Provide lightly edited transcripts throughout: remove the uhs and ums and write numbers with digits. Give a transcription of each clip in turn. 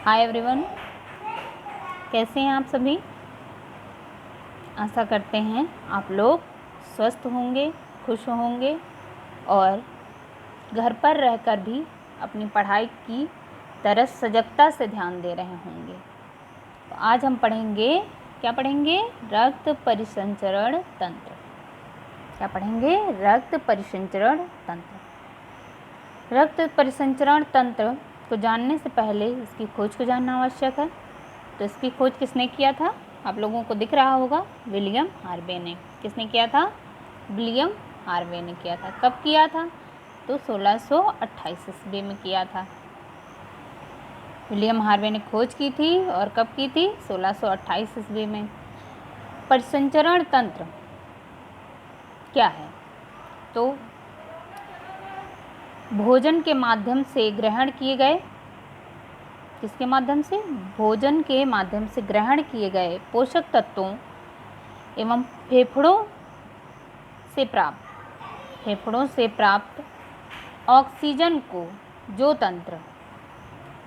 Hi everyone, कैसे हैं आप सभी। आशा करते हैं आप लोग स्वस्थ होंगे, खुश होंगे और घर पर रहकर भी अपनी पढ़ाई की तरफ सजगता से ध्यान दे रहे होंगे। तो आज हम पढ़ेंगे, क्या पढ़ेंगे? रक्त परिसंचरण तंत्र। क्या पढ़ेंगे? रक्त परिसंचरण तंत्र। रक्त परिसंचरण तंत्र को जानने से पहले इसकी खोज को जानना आवश्यक है। तो इसकी खोज किसने किया था? आप लोगों को दिख रहा होगा, विलियम हार्वे ने। किसने किया था? विलियम हार्वे ने किया था। कब किया था? तो 1628 ईस्वी में किया था। विलियम हार्वे ने खोज की थी और कब की थी? 1628 ईस्वी में। परिसंचरण तंत्र क्या है? तो भोजन के माध्यम से ग्रहण किए गए, किसके माध्यम से? भोजन के माध्यम से ग्रहण किए गए पोषक तत्वों एवं फेफड़ों से प्राप्त ऑक्सीजन को जो तंत्र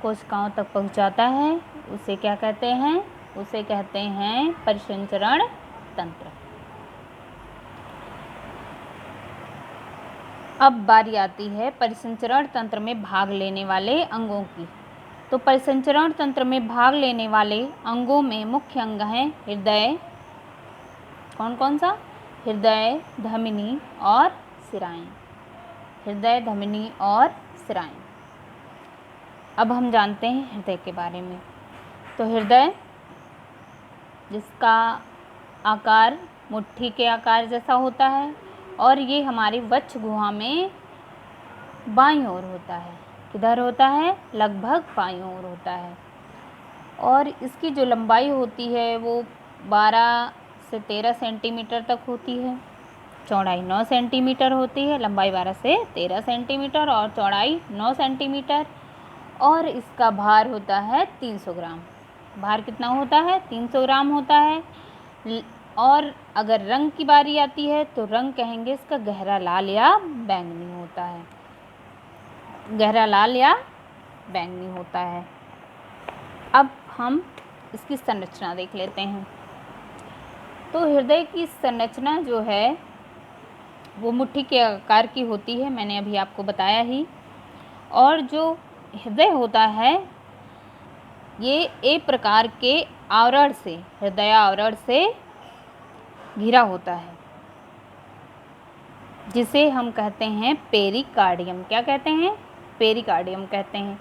कोशिकाओं तक पहुंचाता है उसे क्या कहते हैं? उसे कहते हैं परिसंचरण तंत्र। अब बारी आती है परिसंचरण तंत्र में भाग लेने वाले अंगों की। तो परिसंचरण तंत्र में भाग लेने वाले अंगों में मुख्य अंग हैं हृदय, कौन कौन सा? हृदय, धमनी और शिराएं। हृदय, धमनी और शिराएं। अब हम जानते हैं हृदय के बारे में। तो हृदय, जिसका आकार मुट्ठी के आकार जैसा होता है और ये हमारी वक्ष गुहा में बाईं ओर होता है। किधर होता है? लगभग बाईं ओर होता है। और इसकी जो लंबाई होती है वो 12 से 13 सेंटीमीटर तक होती है। चौड़ाई 9 सेंटीमीटर होती है। लंबाई 12 से 13 सेंटीमीटर और चौड़ाई 9 सेंटीमीटर। और इसका भार होता है 300 ग्राम। भार कितना होता है? 300 ग्राम होता है। और अगर रंग की बारी आती है तो रंग कहेंगे इसका गहरा लाल या बैंगनी होता है। गहरा लाल या बैंगनी होता है। अब हम इसकी संरचना देख लेते हैं। तो हृदय की संरचना जो है वो मुट्ठी के आकार की होती है, मैंने अभी आपको बताया ही। और जो हृदय होता है ये एक प्रकार के आवरण से, हृदय आवरण से घिरा होता है, जिसे हम कहते हैं पेरिकार्डियम। क्या कहते हैं? पेरिकार्डियम कहते हैं।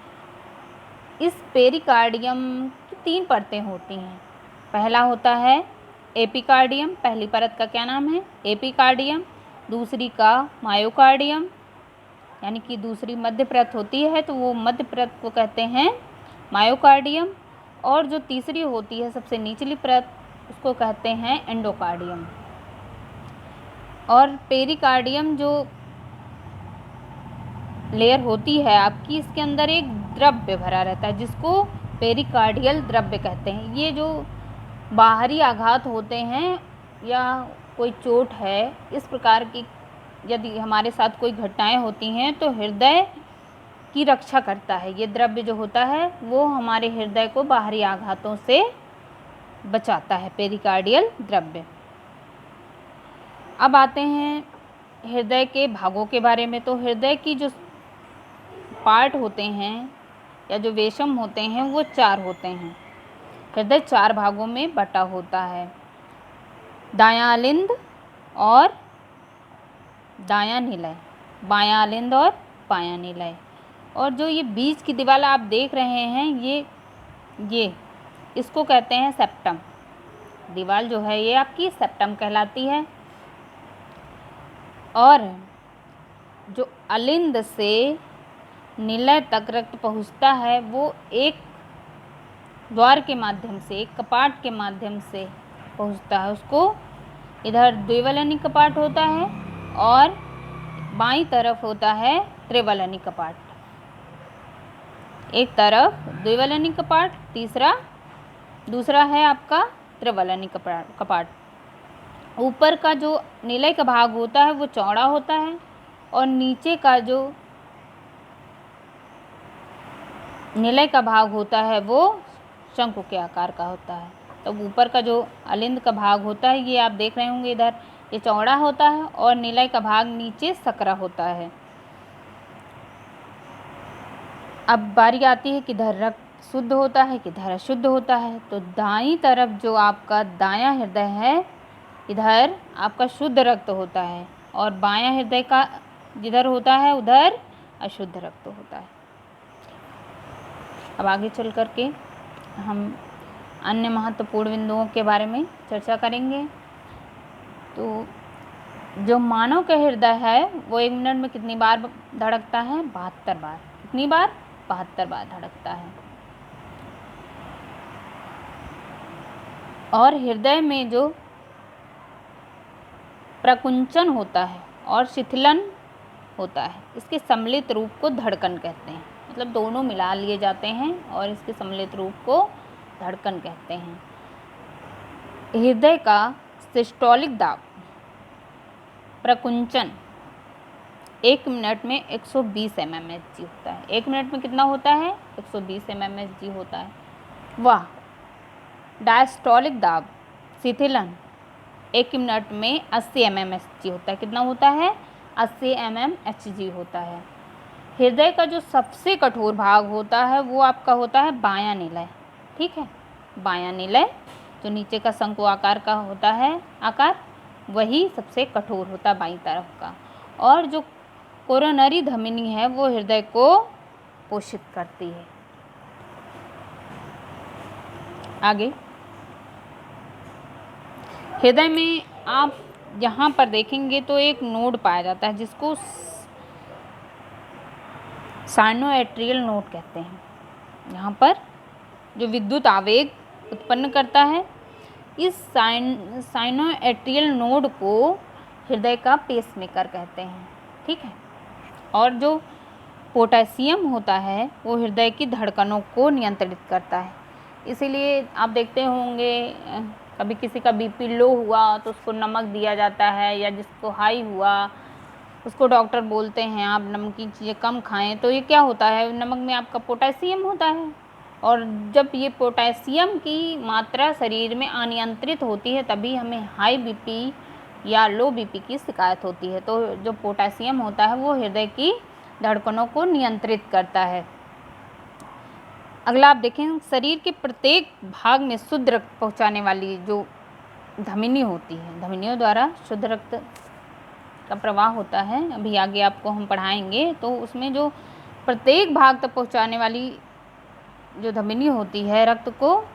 इस पेरिकार्डियम की 3 परतें होती हैं। पहला होता है एपिकार्डियम। पहली परत का क्या नाम है? एपिकार्डियम। दूसरी का मायोकार्डियम, यानी कि दूसरी मध्य परत होती है तो वो मध्य परत को कहते हैं मायोकार्डियम। और जो तीसरी होती है सबसे निचली परत, उसको कहते हैं एंडोकार्डियम। और पेरिकार्डियम जो लेयर होती है आपकी, इसके अंदर एक द्रव्य भरा रहता है जिसको पेरिकार्डियल द्रव्य कहते हैं। ये जो बाहरी आघात होते हैं या कोई चोट है, इस प्रकार की यदि हमारे साथ कोई घटनाएं होती हैं तो हृदय की रक्षा करता है। ये द्रव्य जो होता है वो हमारे हृदय को बाहरी आघातों से बचाता है, पेरिकार्डियल द्रव्य। अब आते हैं हृदय के भागों के बारे में। तो हृदय की जो पार्ट होते हैं या जो वेशम होते हैं वो 4 होते हैं। हृदय 4 भागों में बटा होता है, दायां अलिंद और दायां निलय, बायां अलिंद और बायां निलय। और जो ये बीच की दीवार आप देख रहे हैं ये इसको कहते हैं सेप्टम। दीवार जो है ये आपकी सेप्टम कहलाती है। और जो अलिंद से निलय तक रक्त पहुँचता है वो एक द्वार के माध्यम से, एक कपाट के माध्यम से पहुँचता है। उसको इधर द्विवलनी कपाट होता है और बाईं तरफ होता है त्रिवलनी कपाट। एक तरफ द्विवलनी कपाट, दूसरा है आपका त्रिवलनी कपाट। ऊपर का जो निलय का भाग होता है वो चौड़ा होता है और नीचे का जो निलय का भाग होता है वो शंकु के आकार का होता है। तो ऊपर का जो अलिंद का भाग होता है ये आप देख रहे होंगे इधर, ये चौड़ा होता है और निलय का भाग नीचे सकरा होता है। अब बारी आती है किधर रक्त शुद्ध होता है किधर अशुद्ध होता है। तो दाईं तरफ जो आपका दायां हृदय है इधर आपका शुद्ध रक्त होता है और बायां हृदय का जिधर होता है उधर अशुद्ध रक्त होता है। अब आगे चल कर के हम अन्य महत्वपूर्ण बिंदुओं के बारे में चर्चा करेंगे। तो जो मानव का हृदय है वो 1 मिनट में कितनी बार धड़कता है? 72 बार। कितनी बार? 72 बार धड़कता है। और हृदय में जो प्रकुंचन होता है और शिथिलन होता है इसके सम्मिलित रूप को धड़कन कहते हैं। मतलब दोनों मिला लिए जाते हैं और इसके सम्मिलित रूप को धड़कन कहते हैं। हृदय का सिस्टोलिक दाब प्रकुंचन 1 मिनट में 120 mmHg होता है। 1 मिनट में कितना होता है? 120 mmHg होता है। वाह। डायस्टोलिक दाब शिथिलन 1 मिनट में 80 mmHg होता है। कितना होता है? 80 mmHg होता है। हृदय का जो सबसे कठोर भाग होता है वो आपका होता है बायां निलय। ठीक है, बायां निलय जो नीचे का शंकु आकार का होता है आकार, वही सबसे कठोर होता है बाईं तरफ का। और जो कोरोनरी धमनी है वो हृदय को पोषित करती है। आगे हृदय में आप यहाँ पर देखेंगे तो एक नोड पाया जाता है जिसको साइनोएट्रियल नोड कहते हैं। यहाँ पर जो विद्युत आवेग उत्पन्न करता है, इस साइनोएट्रियल नोड को हृदय का पेसमेकर कहते हैं। ठीक है। और जो पोटेशियम होता है वो हृदय की धड़कनों को नियंत्रित करता है। इसीलिए आप देखते होंगे कभी किसी का बीपी लो हुआ तो उसको नमक दिया जाता है, या जिसको हाई हुआ उसको डॉक्टर बोलते हैं आप नमकीन चीज़ें कम खाएं। तो ये क्या होता है? नमक में आपका पोटेशियम होता है और जब ये पोटेशियम की मात्रा शरीर में अनियंत्रित होती है तभी हमें हाई बीपी या लो बीपी की शिकायत होती है। तो जो पोटेशियम होता है वो हृदय की धड़कनों को नियंत्रित करता है। अगला आप देखें, शरीर के प्रत्येक भाग में शुद्ध रक्त पहुंचाने वाली जो धमनी होती है, धमनियों द्वारा शुद्ध रक्त का प्रवाह होता है। अभी आगे आपको हम पढ़ाएंगे। तो उसमें जो प्रत्येक भाग तक पहुंचाने वाली जो धमनी होती है रक्त को,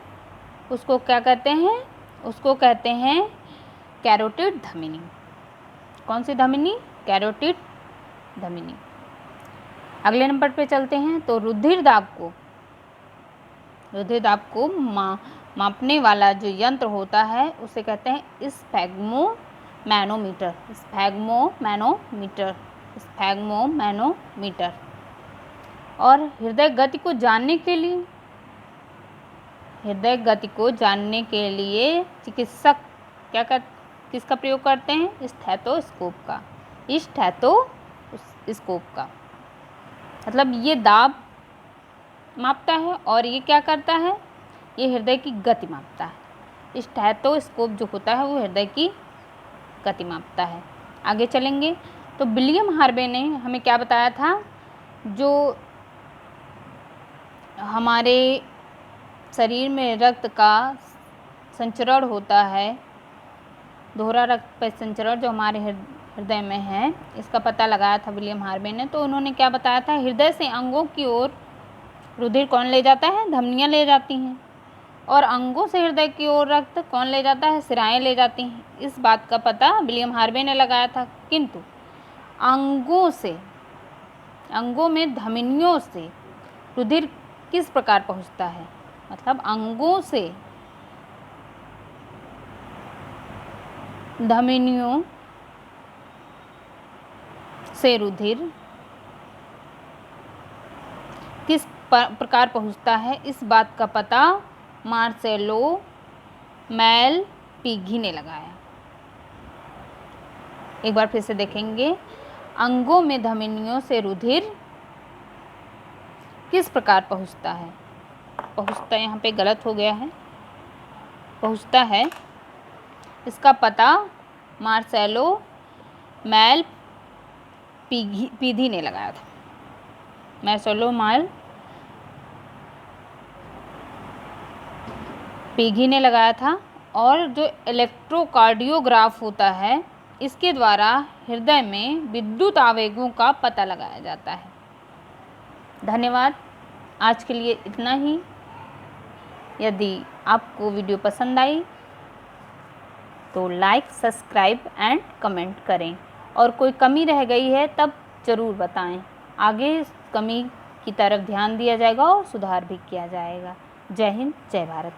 उसको क्या कहते हैं? उसको कहते हैं कैरोटिड धमनी। कौन सी धमनी? कैरोटिड धमनी। अगले नंबर पे चलते हैं। तो रुधिर दाब को मापने वाला जो यंत्र होता है उसे कहते हैं स्फैग्मोमैनोमीटर। और हृदय गति को जानने के लिए चिकित्सक किसका प्रयोग करते हैं? स्टेथोस्कोप का। मतलब ये दाब मापता है और ये क्या करता है? ये हृदय की गति मापता है। स्टेथोस्कोप जो होता है वो हृदय की गति मापता है। आगे चलेंगे तो विलियम हार्वे ने हमें क्या बताया था? जो हमारे शरीर में रक्त का संचरण होता है, दोहरा रक्त संचरण जो हमारे हृदय में है, इसका पता लगाया था विलियम हार्वे ने। तो उन्होंने क्या बताया था? हृदय से अंगों की ओर रुधिर कौन ले जाता है? धमनियाँ ले जाती हैं। और अंगों से हृदय की ओर रक्त कौन ले जाता है? सिराएं ले जाती हैं। इस बात का पता विलियम हार्वे ने लगाया था। किंतु अंगों में धमनियों से रुधिर किस प्रकार पहुंचता है? मतलब अंगों से धमनियों से रुधिर किस प्रकार पहुंचता है, इस बात का पता मार्सेलो मैलपिघी ने लगाया। एक बार फिर से देखेंगे। अंगों में धमनियों से रुधिर किस प्रकार पहुँचता है? पहुँचता यहाँ पे गलत हो गया है, पहुँचता है इसका पता मार्सेलो मैल पीधी ने लगाया था। मार्सेलो मैल पीघी ने लगाया था। और जो इलेक्ट्रोकार्डियोग्राफ होता है, इसके द्वारा हृदय में विद्युत आवेगों का पता लगाया जाता है। धन्यवाद। आज के लिए इतना ही। यदि आपको वीडियो पसंद आई तो लाइक, सब्सक्राइब एंड कमेंट करें, और कोई कमी रह गई है तब ज़रूर बताएं। आगे इस कमी की तरफ ध्यान दिया जाएगा और सुधार भी किया जाएगा। जय हिंद, जय भारत।